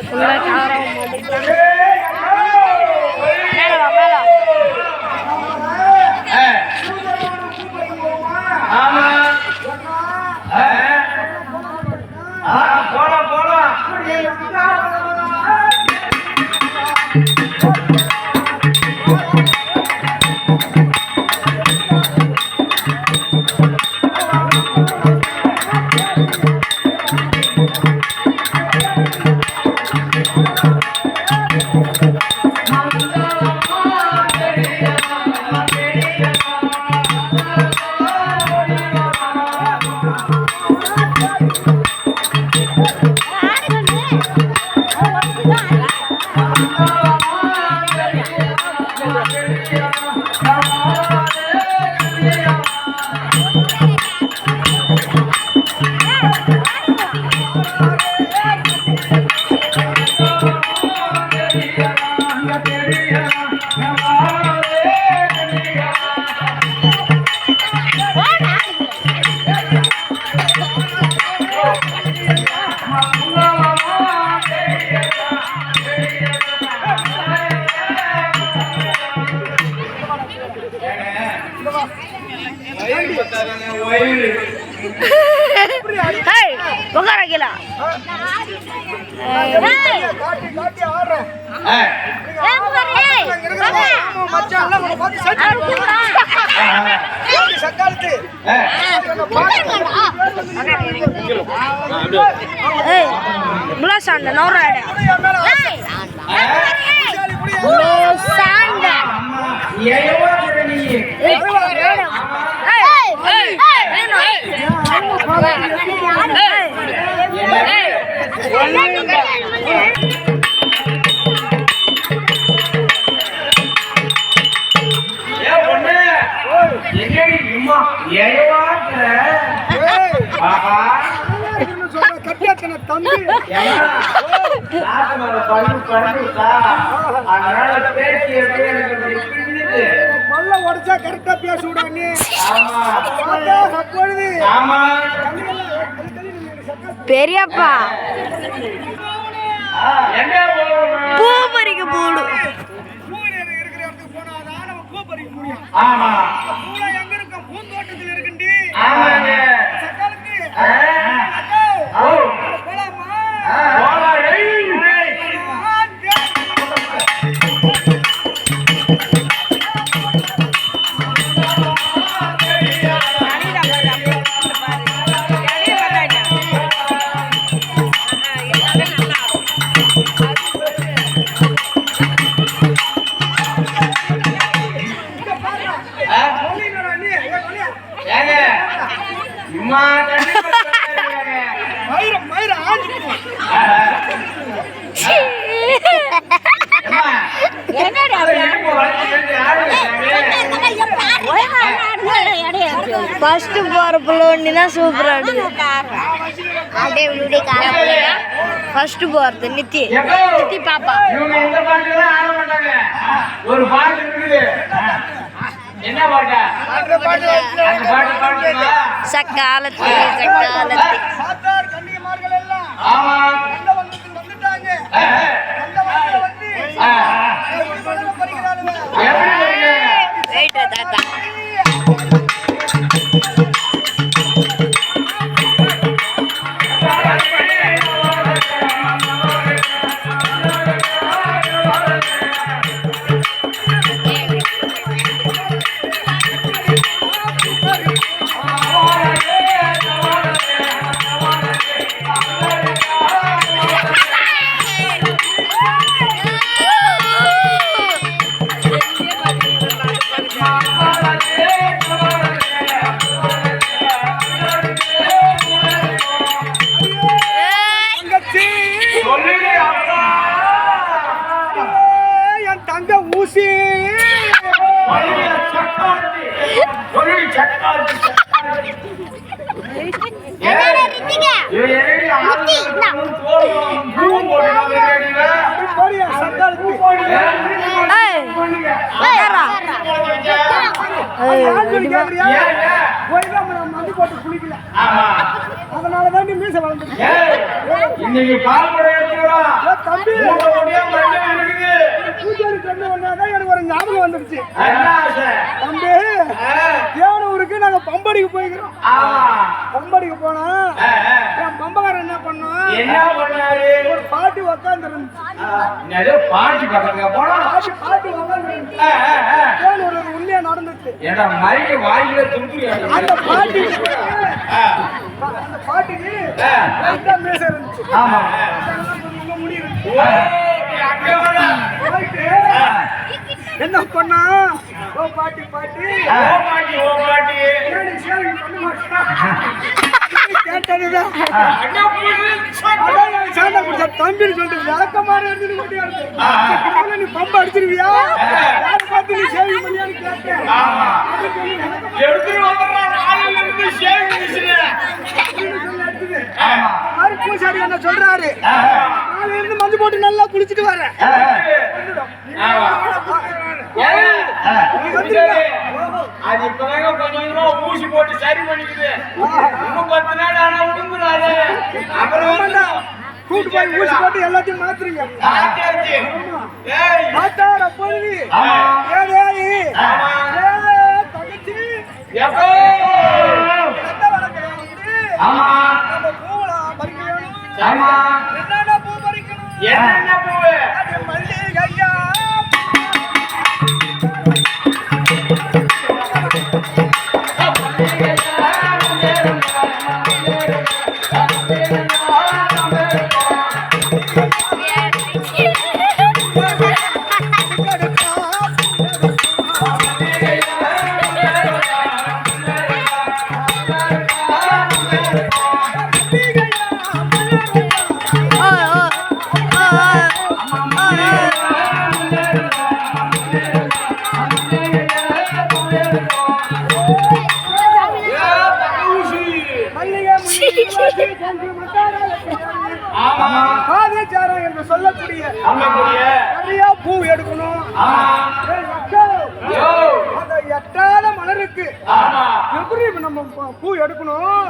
ஃபுல்லாக காரம் Gila. Belasan dan orang ada. Belasan dan. பெரியப்பா பூ பறிக்க போடு. ஆமா ஃபர்ஸ்ட் போற புள்ளோண்டினா சூப்பரா இருக்கு. அப்படியே விடுடி காரா ஃபர்ஸ்ட் போறது நித்தி பாப்பா. இவங்க இந்த பாட்டுல ஆட மாட்டாங்க. ஒரு பாட்டு இருக்குது. என்ன பாட்டு? அந்த பாட்டு பாடுறீங்களா? சக்காலத்தி சக்காலத்தி. சாத்தார் கன்னிமார்கள் எல்லாம் ஆமா இந்த வந்ததுக்கு வந்துட்டாங்க. அந்த வந்தல வந்து எப்படி பரிகறாங்க? எப்படி பரிகறாங்க? வெயிட் தாத்தா. Hey! போய் தான் நம்ம மண்டி போட்டு குளிக்கல. அதனால தான் நீ மீசை வளர்ந்துருக்கு. இன்னைக்கு பால் கூட எடுத்துக்கிறோம். தம்பி இருக்குது. பூஜாரி சொன்ன உடனே எனக்கு ஒரு ஞாபகம் வந்துருச்சு. என்ன ஆசை? தம்பி தேவனூருக்கு நாங்க பம்படிக்கு போய்க்கிறோம். பம்படிக்கு போனா என் பம்பகாரன் என்ன பண்ணோம்? என்ன பண்ணாரு? ஒரு பாட்டி உக்காந்து இருந்துச்சு. என்னது பாட்டி பக்கத்துல போனா? பாட்டி உக்காந்து இருந்துச்சு. தேவனூர் ஒரு உண்மையா நடந்துச்சு. ஏடா மைக்கு வாயில துண்டுறியா? அந்த பாட்டிக்கு மீசை இருந்துச்சு. ஆமா. முடி இருந்துச்சு. ஓ, நீ அங்க வர. என்ன பண்ணா? ஓ பாட்டி பாட்டி ஓ பாட்டி, ஓ பாட்டி. ஏன் சேவிங் பண்ண மாட்டா? கேட்டதுதான். அங்க போய் அதான் நான் சாண்டா குடிச்ச தம்பின்னு சொல்லிட்டு விளக்கமாறு எடுத்துட்டு கொண்டு வருது. நீ பம்பு அடிச்சிருவியா? யார் பார்த்து நீ சேவிங் பண்ணியான்னு கேட்டேன். எடுத்துட்டு வந்துடுறா. நாளையில இருந்து ஷேவிங் மிஷின். பூசாரி என்ன சொல்றாரு? நாளையில இருந்து மஞ்சள் போட்டு நல்லா குளிச்சுட்டு வரேன். அது இப்பதாங்க கொஞ்சம் கொஞ்சமா ஊசி போட்டு சரி பண்ணிக்குது. இன்னும் 10 நாள் ஆனா விடுங்குறாரு. அப்புறம் கூட்டு போய் ஊசி போட்டு எல்லாத்தையும் மாத்துறீங்க. ஆச்சாச்சு. ஏய், மாத்தார போய் ஏதேரி தங்கச்சி எப்போ? எந்த வளர்க்கிறேன் ஆமா. நம்ம பூவெல்லாம் பறிக்கணும். ஆமா. என்னென்ன பூ பறிக்கணும்? என்னென்ன பூவு? அது மல்லிகையா காதேச்சாரம் என்று சொல்லக்கூடிய நிறைய பூ எடுக்கணும். அந்த எட்டாத மலருக்கு எப்படி நம்ம பூ எடுக்கணும்?